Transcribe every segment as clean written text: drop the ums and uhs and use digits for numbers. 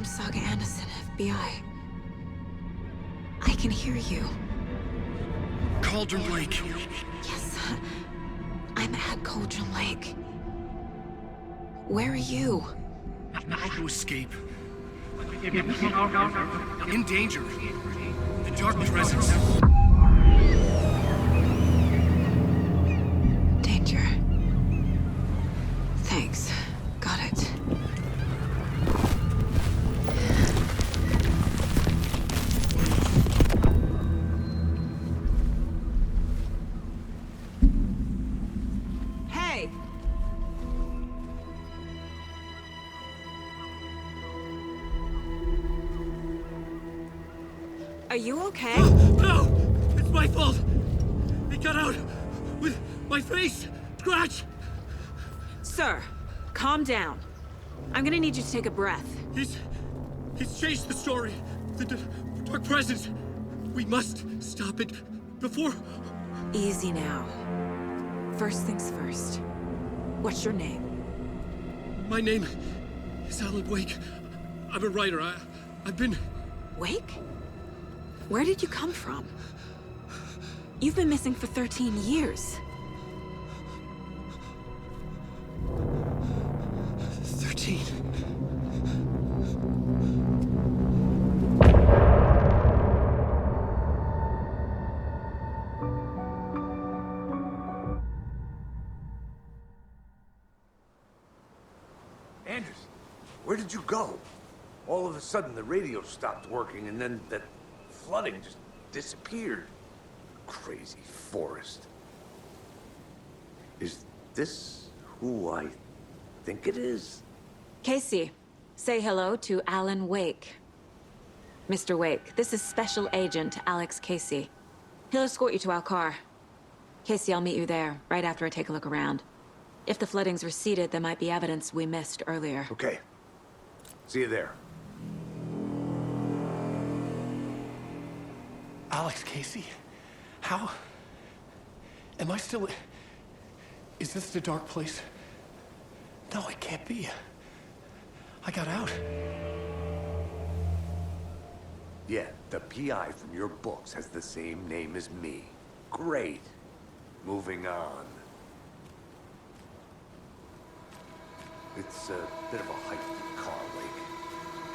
Saga Anderson, FBI. I can hear you. Cauldron Lake. Yes, I'm at Cauldron Lake. Where are you? How to escape. In danger. The Dark Presence. Danger. Thanks. Got it. Hey! Are you okay? No! It's my fault! It got out with my face! Scratch! Sir, calm down. I'm gonna need you to take a breath. He's changed the story. The Dark Presence. We must stop it before... Easy now. First things first. What's your name? My name is Alan Wake. I'm a writer. I've been... Wake? Where did you come from? You've been missing for 13 years. 13. Anders, where did you go? All of a sudden the radio stopped working and then that flooding just disappeared. Crazy forest. Is this who I think it is? Casey, say hello to Alan Wake. Mr. Wake, this is Special Agent Alex Casey. He'll escort you to our car. Casey, I'll meet you there, right after I take a look around. If the flooding's receded, there might be evidence we missed earlier. Okay. See you there. Alex Casey? How? Am I still... Is this the dark place? No, it can't be. I got out. Yeah, the PI from your books has the same name as me. Great. Moving on. It's a bit of a hike to the car, Wake.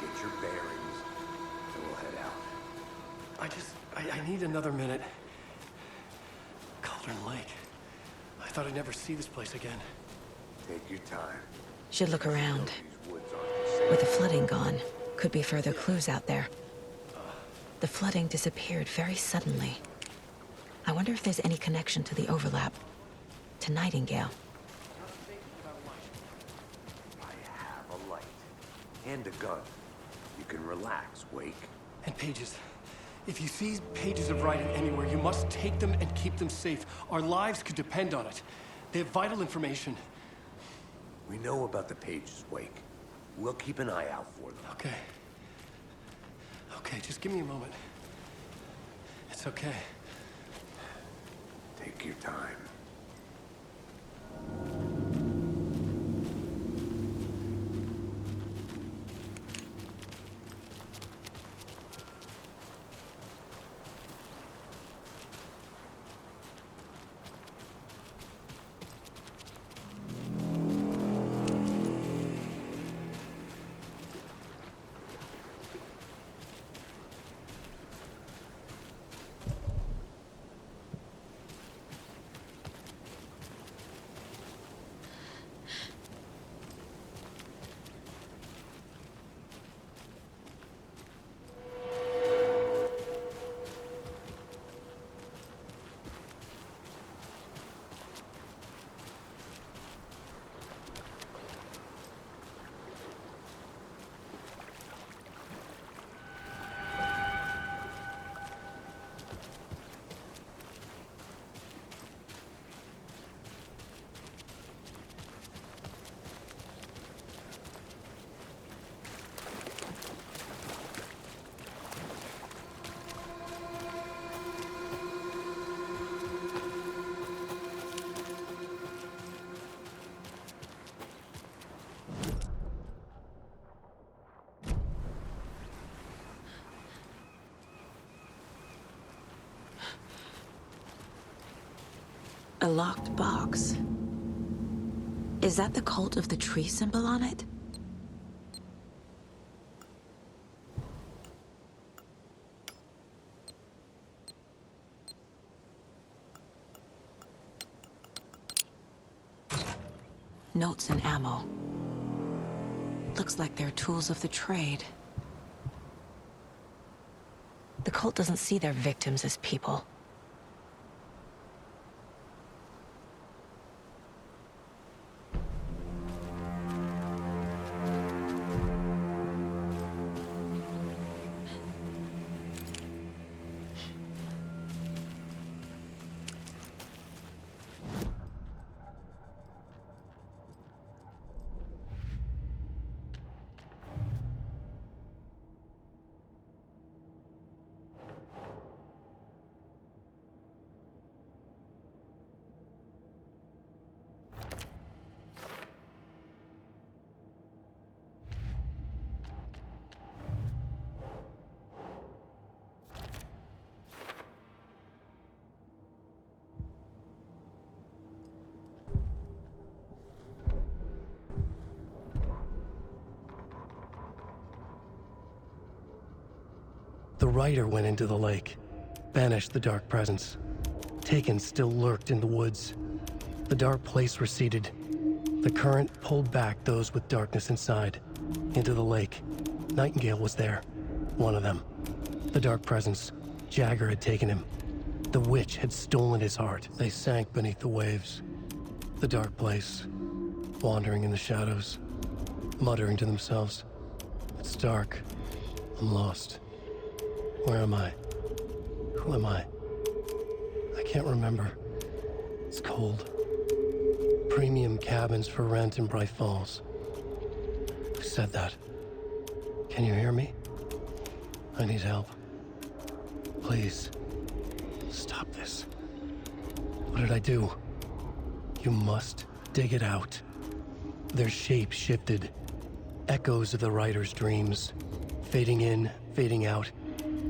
Get your bearings, and we'll head out. I need another minute. Cauldron Lake. I thought I'd never see this place again. Take your time. Should look around. These woods aren't the same. With the flooding gone, could be further clues out there. The flooding disappeared very suddenly. I wonder if there's any connection to the overlap. To Nightingale. I have a light. And a gun. You can relax, Wake. And pages. If you see pages of writing anywhere, you must take them and keep them safe. Our lives could depend on it. They have vital information. We know about the pages, Wake. We'll keep an eye out for them. Okay. Okay, just give me a moment. It's okay. Take your time. locked box. Is that the cult of the tree symbol on it? Notes and ammo. Looks like they're tools of the trade. The cult doesn't see their victims as people. The Rider went into the lake, banished the dark presence. Taken still lurked in the woods. The dark place receded. The current pulled back those with darkness inside, into the lake. Nightingale was there, one of them. The dark presence, Jagger had taken him. The witch had stolen his heart. They sank beneath the waves. The dark place, wandering in the shadows, muttering to themselves. It's dark. I'm lost. Where am I? Who am I? I can't remember. It's cold. Premium cabins for rent in Bright Falls. Who said that? Can you hear me? I need help. Please. Stop this. What did I do? You must dig it out. Their shape shifted. Echoes of the Rider's dreams. Fading in, fading out.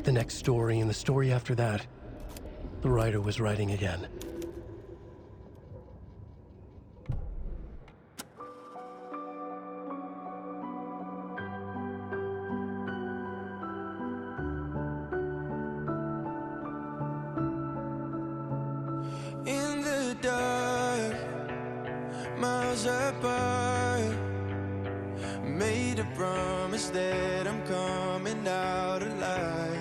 The next story and the story after that. The Rider was writing again. In the dark, miles apart, made a promise that I'm coming out alive.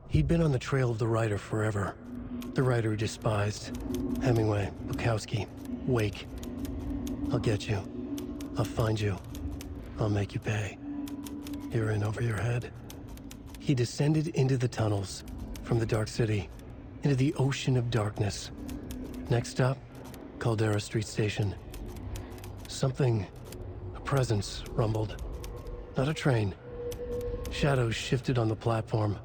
He'd been on the trail of the Rider forever. The Rider he despised. Hemingway, Bukowski, Wake. I'll get you. I'll find you. I'll make you pay. You're in over your head. He descended into the tunnels, from the Dark City, into the ocean of darkness. Next stop, Caldera Street Station. Something, a presence, rumbled. Not a train. Shadows shifted on the platform.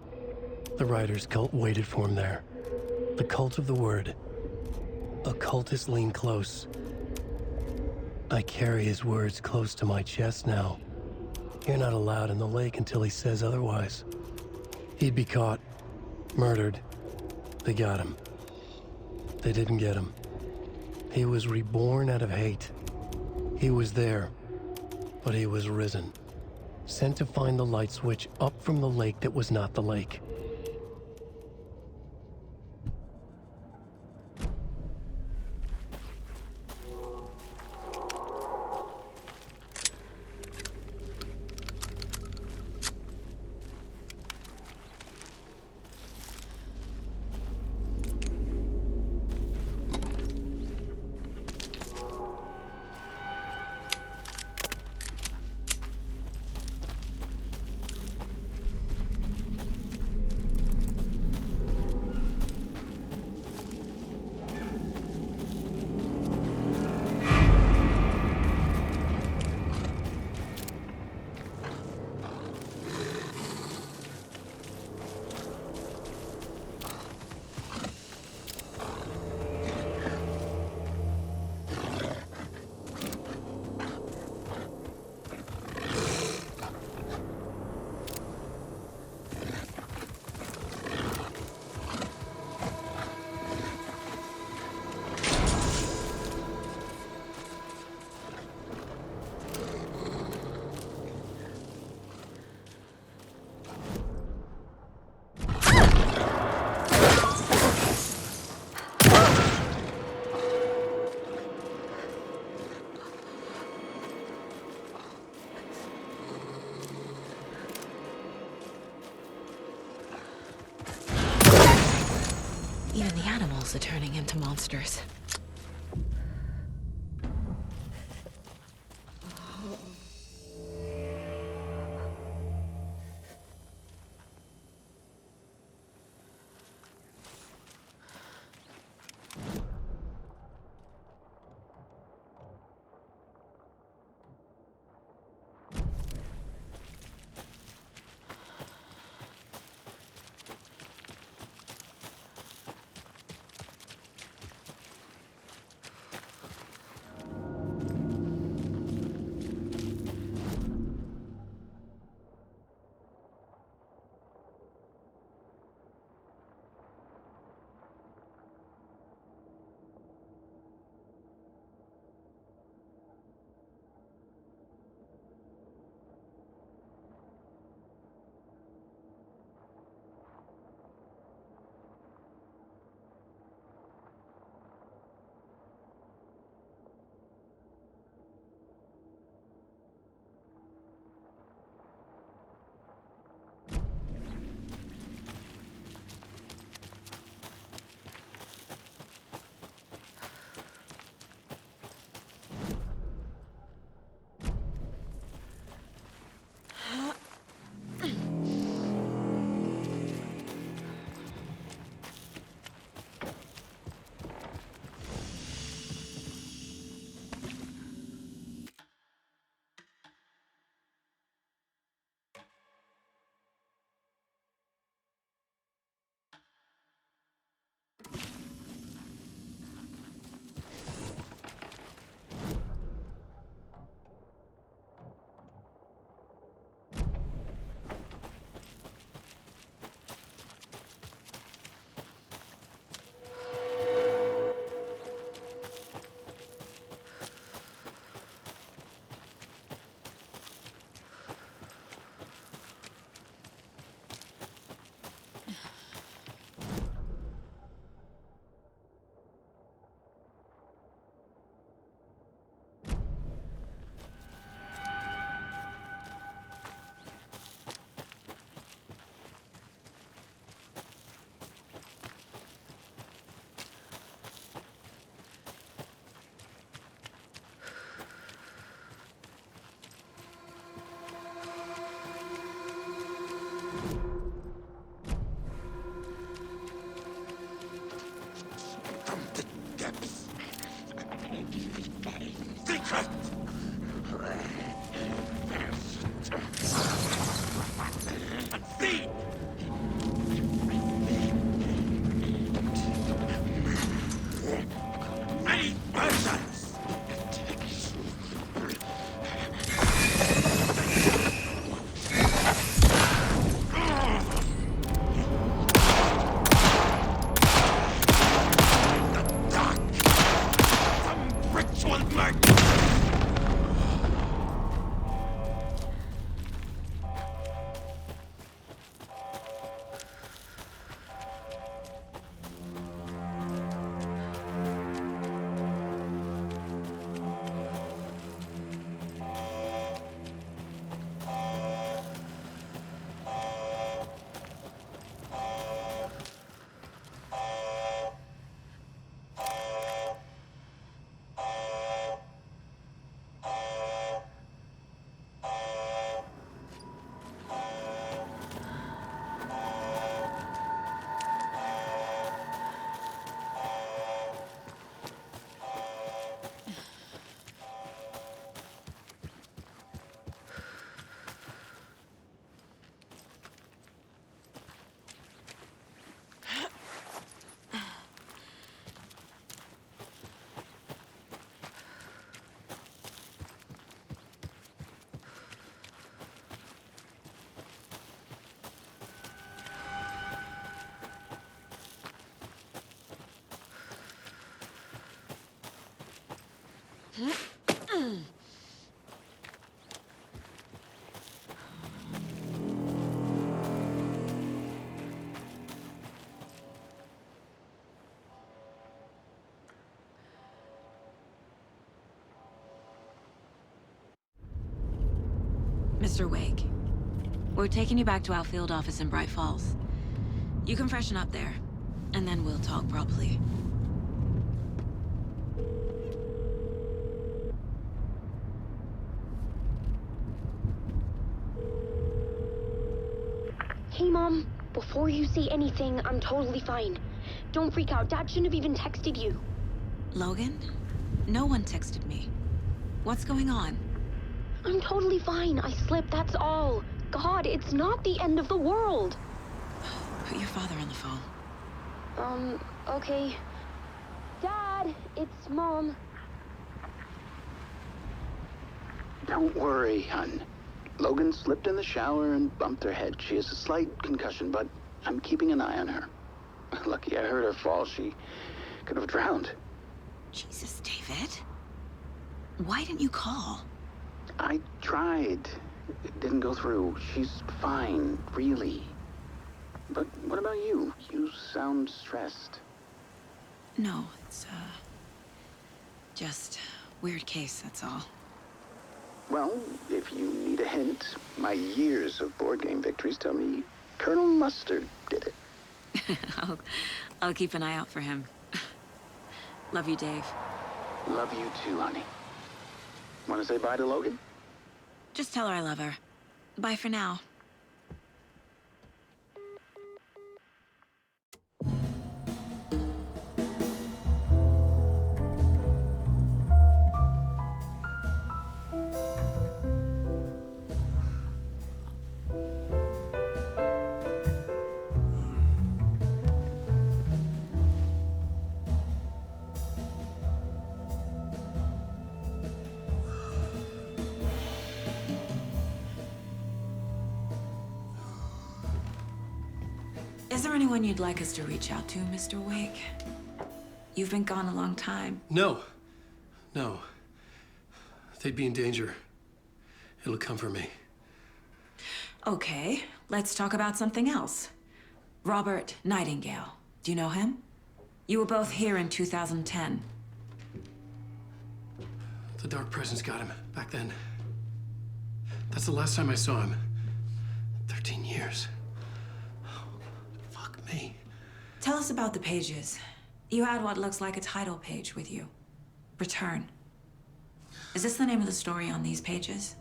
The Rider's cult waited for him there. The cult of the word. A cultist leaned close. I carry his words close to my chest now. You're not allowed in the lake until he says otherwise. He'd be caught, murdered. They got him. They didn't get him. He was reborn out of hate. He was there, but he was risen. Sent to find the light switch up from the lake that was not the lake. girls are turning into monsters. Mr. Wake, we're taking you back to our field office in Bright Falls. You can freshen up there. and then we'll talk properly. Hey, Mom. Before you say anything, I'm totally fine. Don't freak out. Dad shouldn't have even texted you. Logan? No one texted me. What's going on? I'm totally fine. I slipped, that's all. God, it's not the end of the world. Put your father on the phone. Okay. Dad, it's Mom. Don't worry, hon. Logan slipped in the shower and bumped her head. She has a slight concussion, but I'm keeping an eye on her. Lucky I heard her fall. She could have drowned. Jesus, David. Why didn't you call? I tried. It didn't go through. She's fine, really. But what about you? You sound stressed. No, it's, just weird case, that's all. Well, if you need a hint, my years of board game victories tell me Colonel Mustard did it. I'll keep an eye out for him. Love you, Dave. Love you too, honey. Want to say bye to Logan? Just tell her I love her. Bye for now. Is there anyone you'd like us to reach out to, Mr. Wake? You've been gone a long time. No. No. They'd be in danger. It'll come for me. Okay, let's talk about something else. Robert Nightingale. Do you know him? You were both here in 2010. The Dark Presence got him back then. That's the last time I saw him. 13 years. Fuck me. Tell us about the pages. You had what looks like a title page with you. Return. Is this the name of the story on these pages?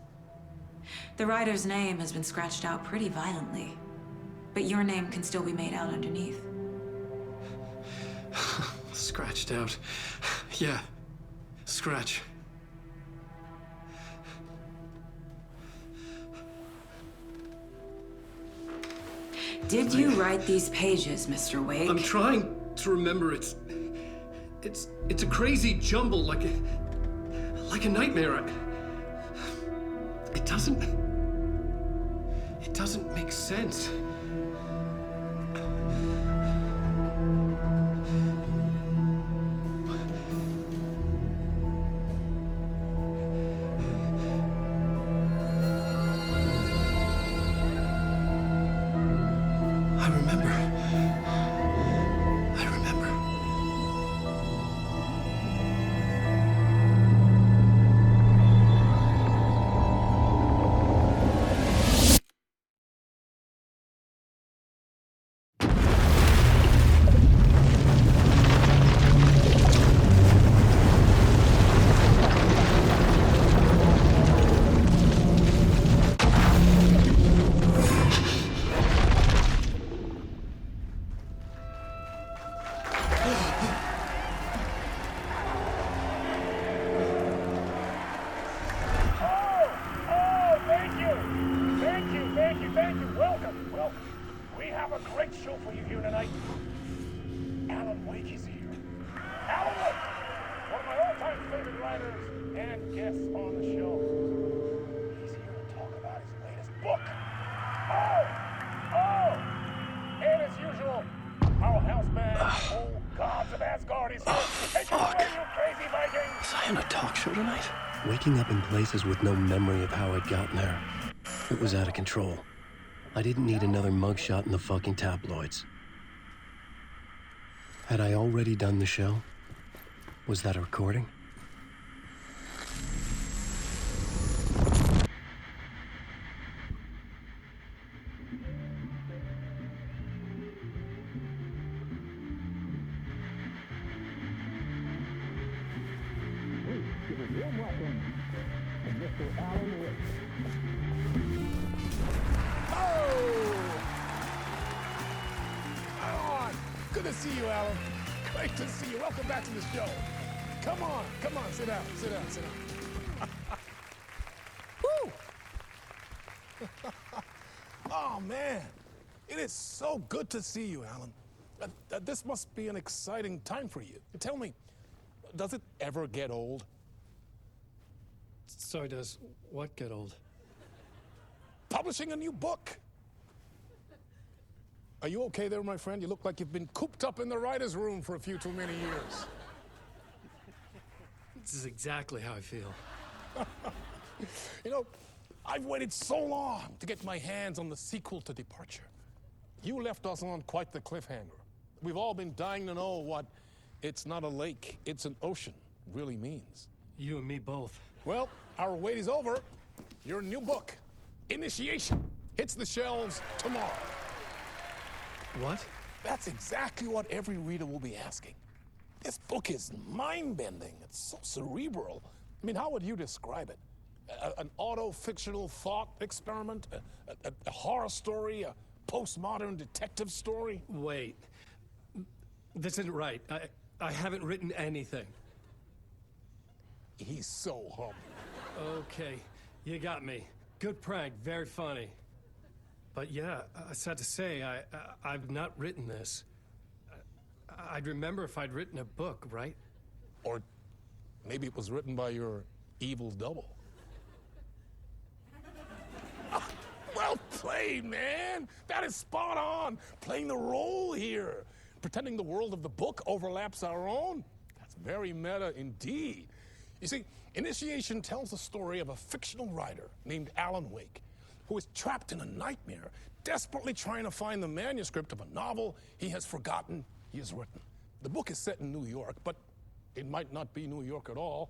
The writer's name has been scratched out pretty violently, but your name can still be made out underneath. Scratched out. Yeah. Scratch. Did you write these pages, Mr. Wake? I'm trying to remember. It's a crazy jumble, like a nightmare. It doesn't make sense. I remember. Waking up in places with no memory of how I'd gotten there. It was out of control. I didn't need another mugshot in the fucking tabloids. Had I already done the show? Was that a recording? Mr. Alan Wake. Oh! Alan! Good to see you, Alan. Great to see you. Welcome back to the show. Come on, sit down, sit down, sit down. Woo! Oh, man. It is so good to see you, Alan. This must be an exciting time for you. Tell me, does it ever get old? So does what get old? Publishing a new book. Are you okay there, my friend? You look like you've been cooped up in the writer's room for a few too many years. This is exactly how I feel. You know, I've waited so long to get my hands on the sequel to Departure. You left us on quite the cliffhanger. We've all been dying to know what "it's not a lake, it's an ocean" really means. You and me both. Well, our wait is over. Your new book, Initiation, hits the shelves tomorrow. What? That's exactly what every reader will be asking. This book is mind-bending. It's so cerebral. I mean, how would you describe it? An auto-fictional thought experiment? A horror story? A postmodern detective story? Wait. This isn't right. I haven't written anything. He's so humble. Okay, you got me. Good prank, very funny. But yeah, sad to say, I've not written this. I'd remember if I'd written a book, right? Or maybe it was written by your evil double. Well played, man! That is spot on! Playing the role here. Pretending the world of the book overlaps our own. That's very meta indeed. You see, Initiation tells the story of a fictional writer named Alan Wake, who is trapped in a nightmare, desperately trying to find the manuscript of a novel he has forgotten he has written. The book is set in New York, but it might not be New York at all.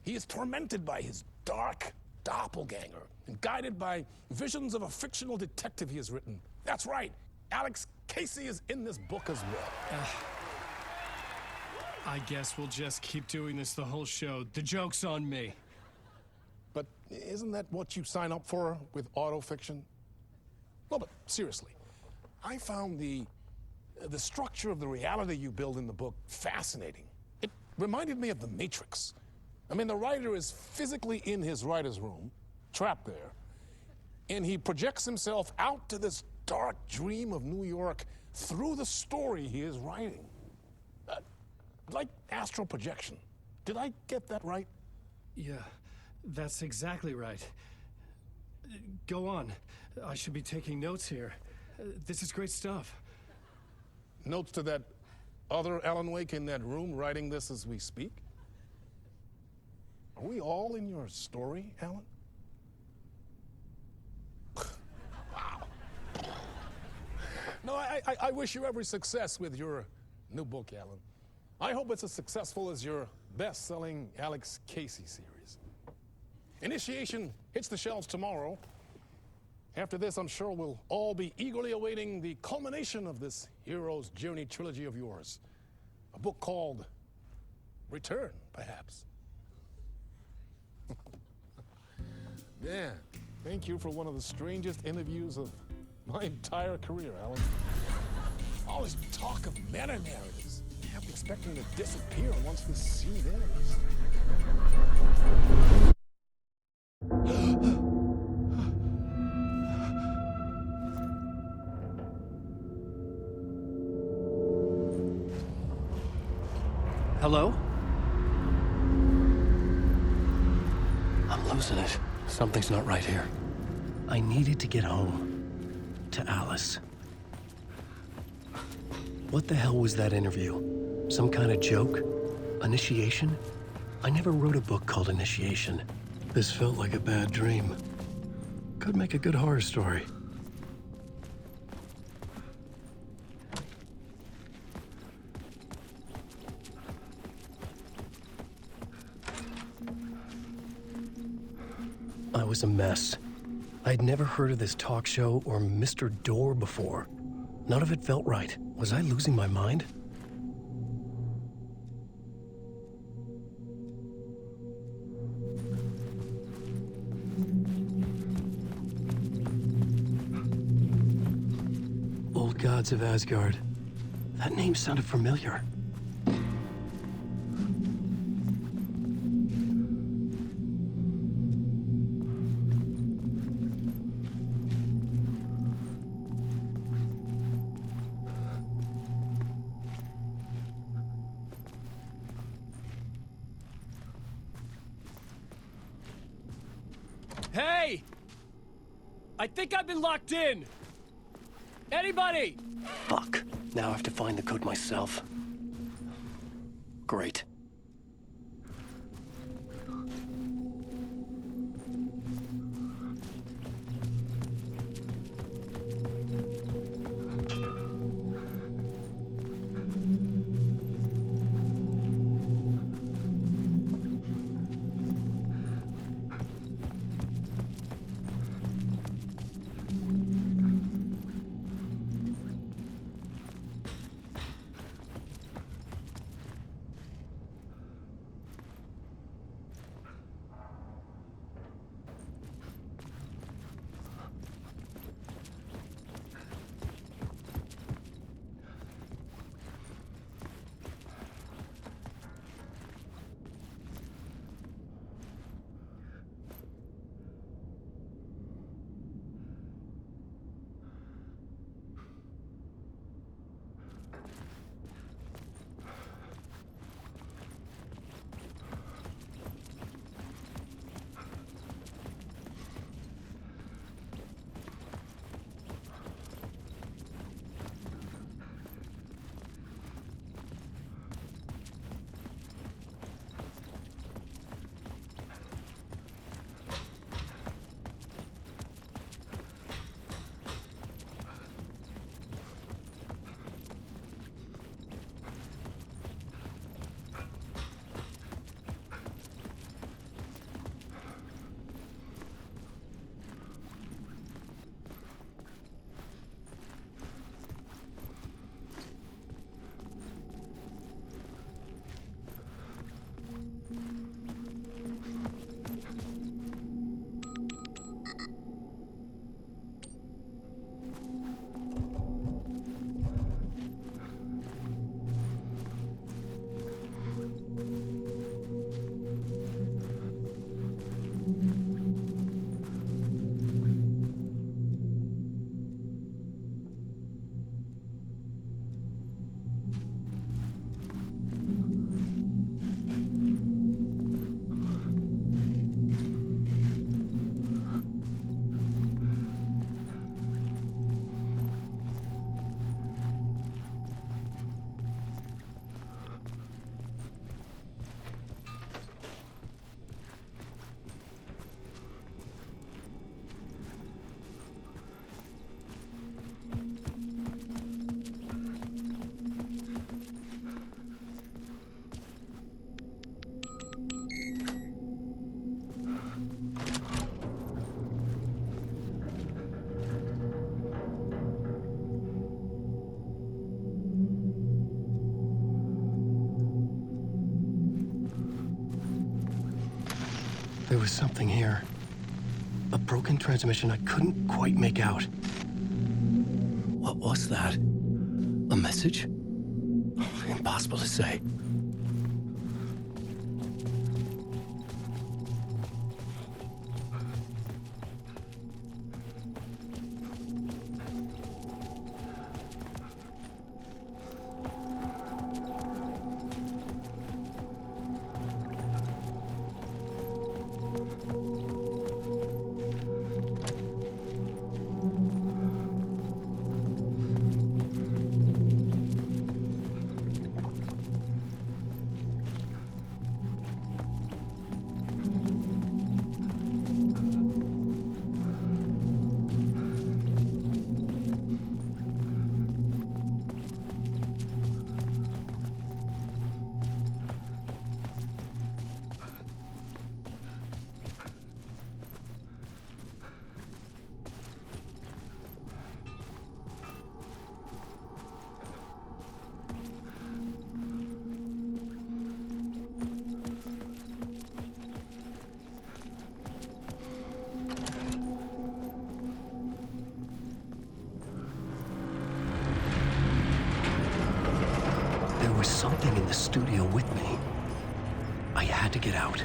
He is tormented by his dark doppelganger and guided by visions of a fictional detective he has written. That's right, Alex Casey is in this book as well. I guess we'll just keep doing this the whole show. The joke's on me. But isn't that what you sign up for with autofiction? No, but seriously, I found the structure of the reality you build in the book fascinating. It reminded me of The Matrix. I mean, the writer is physically in his writer's room, trapped there, and he projects himself out to this dark dream of New York through the story he is writing. Like astral projection. Did I get that right? Yeah, that's exactly right. Go on. I should be taking notes here. This is great stuff. Notes to that other Alan Wake in that room writing this as we speak? Are we all in your story, Alan? Wow. No, I wish you every success with your new book, Alan. I hope it's as successful as your best-selling Alex Casey series. Initiation hits the shelves tomorrow. After this, I'm sure we'll all be eagerly awaiting the culmination of this hero's journey trilogy of yours. A book called Return, perhaps. Man, thank you for one of the strangest interviews of my entire career, Alan. All this talk of meta-narratives. I kept expecting to disappear once this scene ends. Hello? I'm losing it. Something's not right here. I needed to get home. To Alice. What the hell was that interview? Some kind of joke? Initiation? I never wrote a book called Initiation. This felt like a bad dream. Could make a good horror story. I was a mess. I'd never heard of this talk show or Mr. Door before. None of it felt right. Was I losing my mind? gods of Asgard. That name sounded familiar. Hey! I think I've been locked in! Anybody? Fuck. Now I have to find the code myself. Great. There was something here. A broken transmission I couldn't quite make out. What was that? A message? Impossible to say. was something in the studio with me. I had to get out.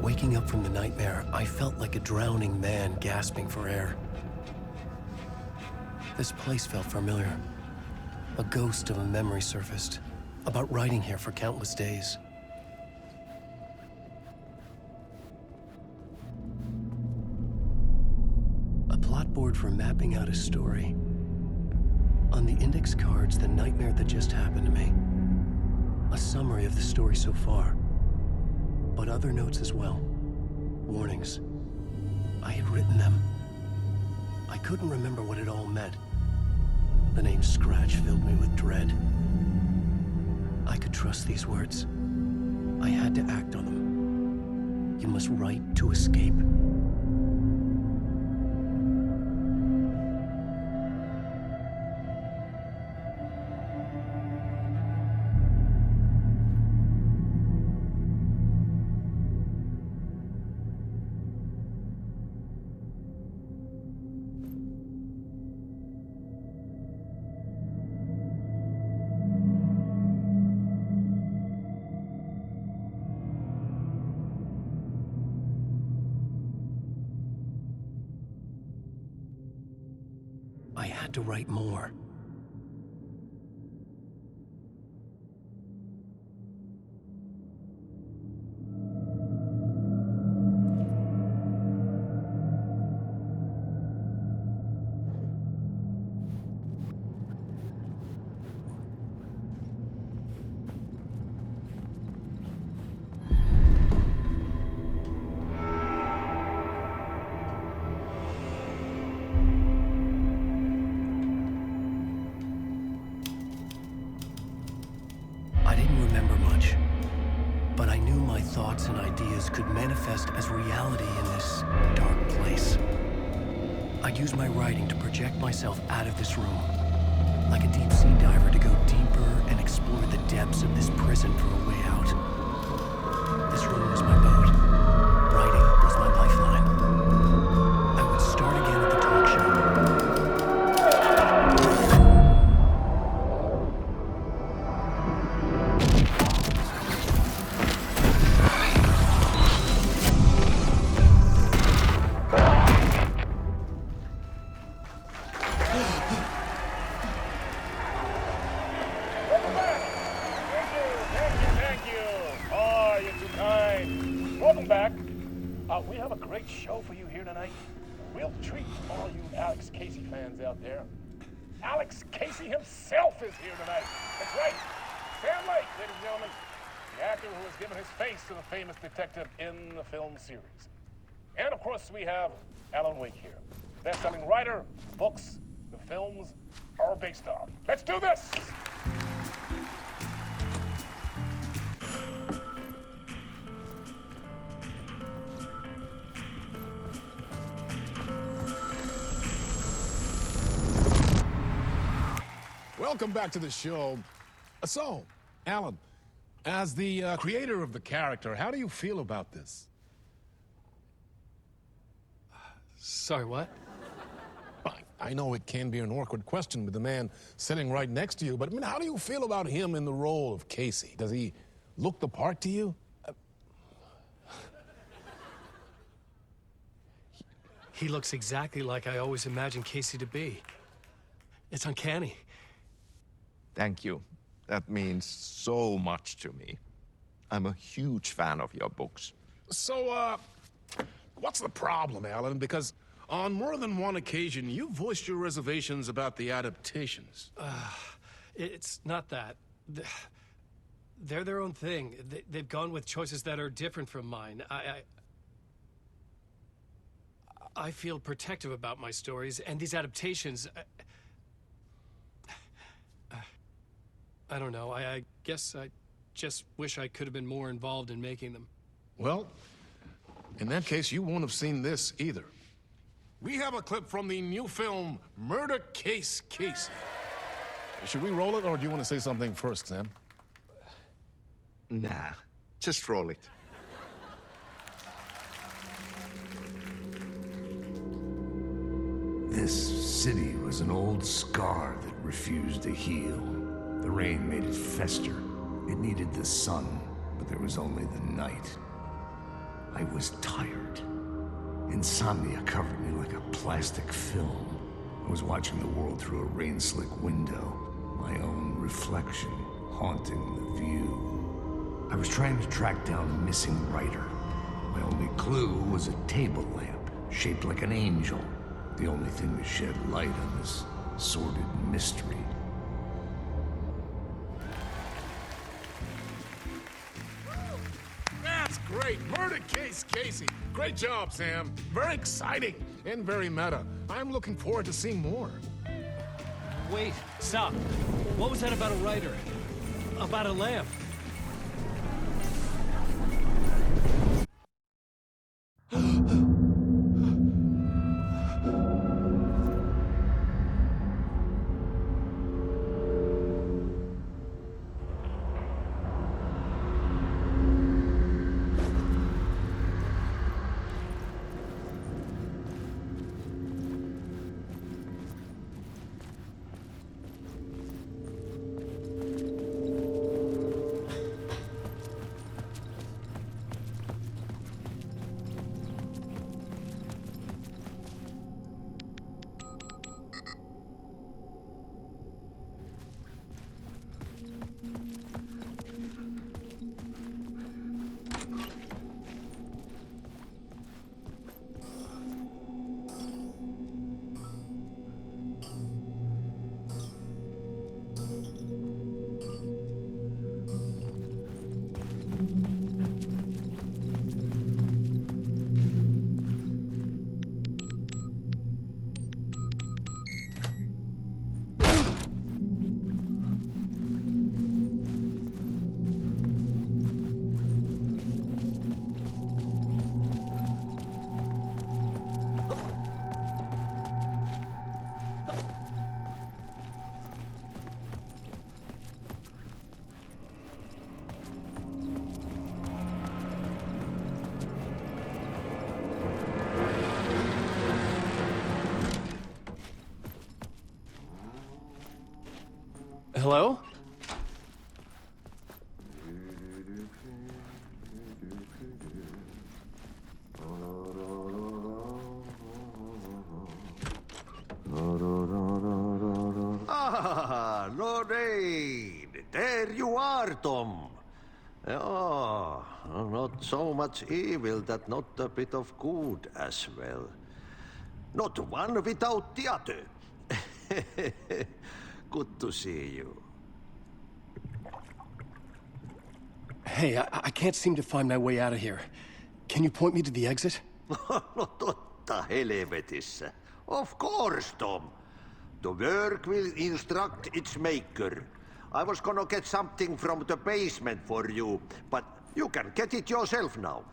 Waking up from the nightmare, I felt like a drowning man gasping for air. This place felt familiar. A ghost of a memory surfaced, about riding here for countless days. A plot board for mapping out a story. On the index cards, the nightmare that just happened to me. A summary of the story so far, but other notes as well. Warnings. I had written them. I couldn't remember what it all meant. The name Scratch filled me with dread. I could trust these words. I had to act on them. You must write to escape. I had to write more. But I knew my thoughts and ideas could manifest as reality in this dark place. I'd use my writing to project myself out of this room, like a deep sea diver to go deeper and explore the depths of this prison for a way out. This room was my boat. Writing was my lifeline. I would start again at the talk show. Welcome back. We have a great show for you here tonight. Real treat for all you Alex Casey fans out there. Alex Casey himself is here tonight. That's right. Sam Lake, ladies and gentlemen. The actor who has given his face to the famous detective in the film series. And of course, we have Alan Wake here. Best-selling writer, books, the films are based on. Let's do this! Welcome back to the show. So, Alan, as the creator of the character, how do you feel about this? Sorry, what? I know it can be an awkward question with the man sitting right next to you, but I mean, how do you feel about him in the role of Casey? Does he look the part to you? He looks exactly like I always imagined Casey to be. It's uncanny. Thank you. That means so much to me. I'm a huge fan of your books. So, what's the problem, Alan? Because on more than one occasion, you voiced your reservations about the adaptations. It's not that. They're their own thing. They've gone with choices that are different from mine. I feel protective about my stories, and these adaptations... I don't know. I guess I just wish I could have been more involved in making them. Well, in that case, you won't have seen this either. We have a clip from the new film, Murder Case Casey. Should we roll it, or do you want to say something first, Sam? Nah, just roll it. This city was an old scar that refused to heal. The rain made it fester. It needed the sun, but there was only the night. I was tired. Insomnia covered me like a plastic film. I was watching the world through a rain-slick window, my own reflection haunting the view. I was trying to track down a missing writer. My only clue was a table lamp, shaped like an angel. The only thing to shed light on this sordid mystery. That's great! Murder Case Casey! Great job, Sam. Very exciting and very meta. I'm looking forward to seeing more. Wait, stop. What was that about a writer? About a lamp? Hello? Ah, Lorraine! There you are, Tom. Oh, not so much evil that not a bit of good as well. Not one without the other. Good to see you. Hey, I can't seem to find my way out of here. Can you point me to the exit? No totta helvetissä. Of course, Tom. The work will instruct its maker. I was gonna get something from the basement for you, but you can get it yourself now.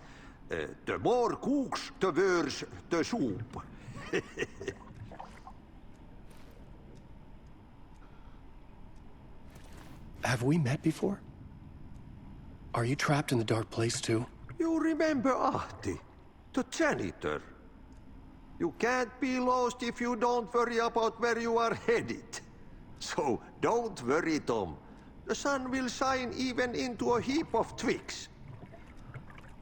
The more cooks, the worse the soup. Have we met before? Are you trapped in the dark place too? You remember Ahti, the janitor. You can't be lost if you don't worry about where you are headed. So don't worry, Tom. The sun will shine even into a heap of twigs.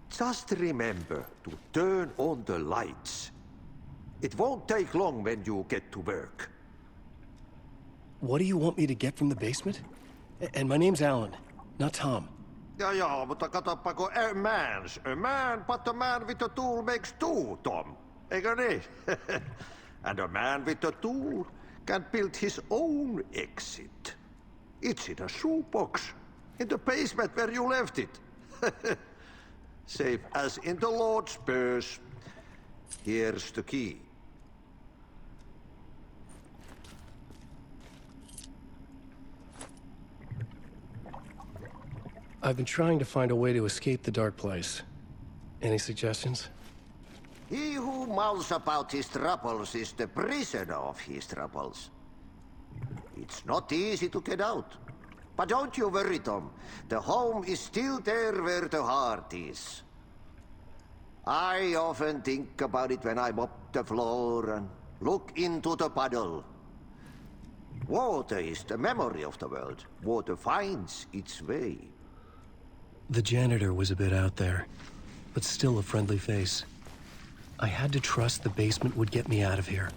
Just remember to turn on the lights. It won't take long when you get to work. What do you want me to get from the basement? And my name's Alan, not Tom. Ja, mutta katsoppa, a man, but a man with a tool makes two, Tom. Eikö niin? And a man with a tool can build his own exit. It's in a shoebox, in the basement where you left it. Safe as in the Lord's purse. Here's the key. I've been trying to find a way to escape the dark place. Any suggestions? He who mouths about his troubles is the prisoner of his troubles. It's not easy to get out. But don't you worry, Tom. The home is still there where the heart is. I often think about it when I mop the floor and look into the puddle. Water is the memory of the world. Water finds its way. The janitor was a bit out there, but still a friendly face. I had to trust the basement would get me out of here.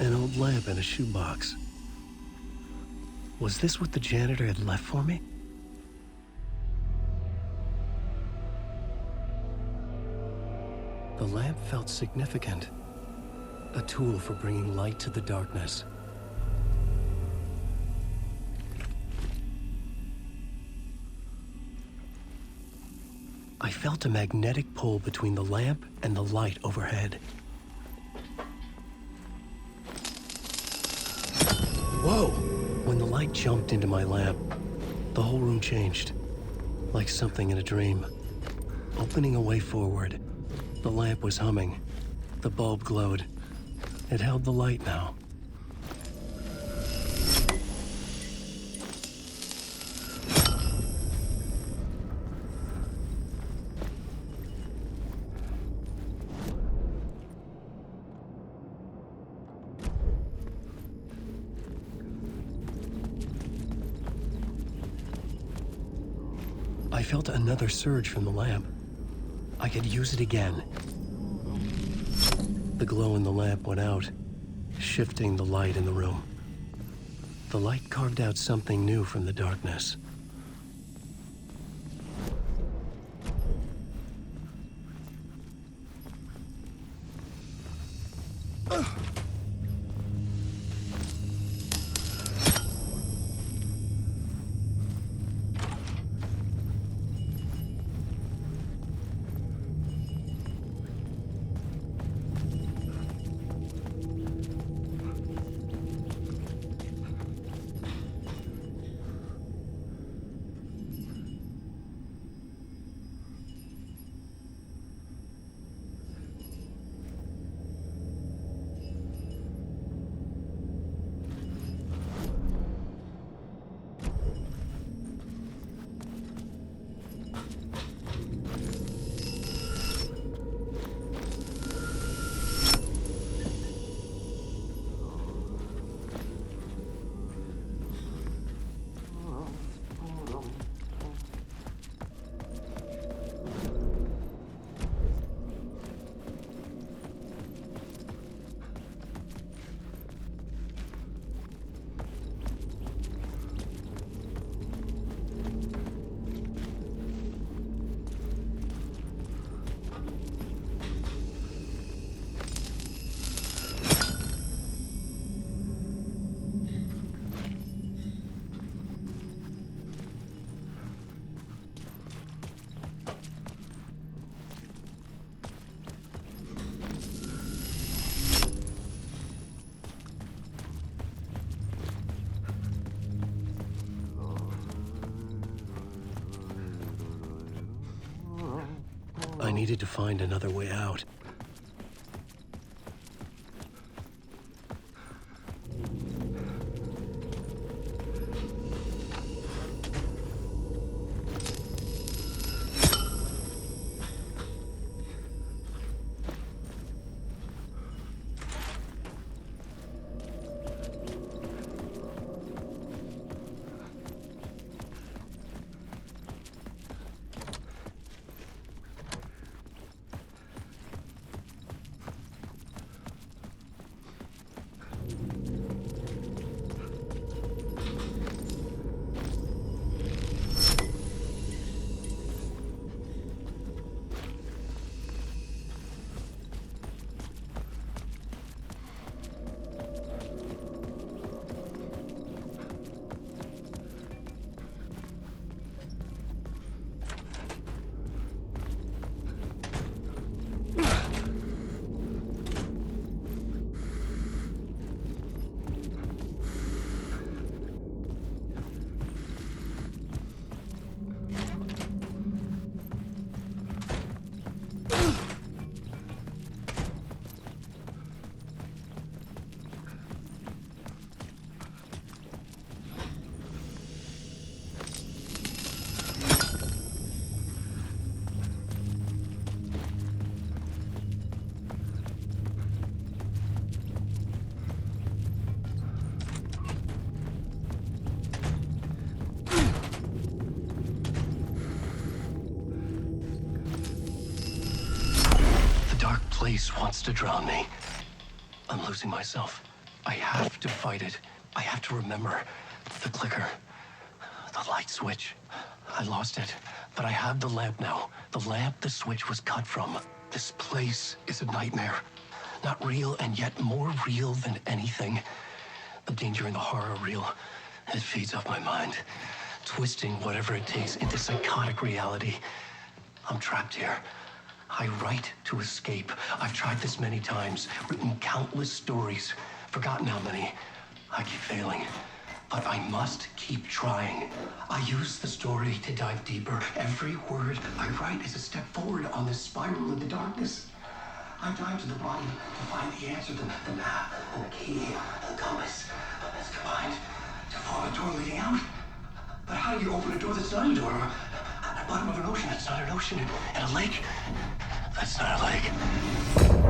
An old lamp in a shoebox. Was this what the janitor had left for me? The lamp felt significant. A tool for bringing light to the darkness. I felt a magnetic pull between the lamp and the light overhead. Whoa! When the light jumped into my lamp, the whole room changed. Like something in a dream. Opening a way forward, the lamp was humming. The bulb glowed. It held the light now. I felt another surge from the lamp. I could use it again. The glow in the lamp went out, shifting the light in the room. The light carved out something new from the darkness. needed to find another way out. Place wants to drown me. I'm losing myself. I have to fight it. I have to remember the clicker, the light switch. I lost it, but I have the lamp now. The lamp the switch was cut from. This place is a nightmare. Not real, and yet more real than anything. The danger and the horror real. It feeds off my mind, twisting whatever it takes into psychotic reality. I'm trapped here. I write to escape. I've tried this many times, written countless stories, forgotten how many. I keep failing, but I must keep trying. I use the story to dive deeper. Every word I write is a step forward on this spiral in the darkness. I dive to the bottom to find the answer, the map, and the key, and the compass. It's combined to form a door leading out. But how do you open a door that's not a door? At the bottom of an ocean that's not an ocean, and a lake that's not a lake.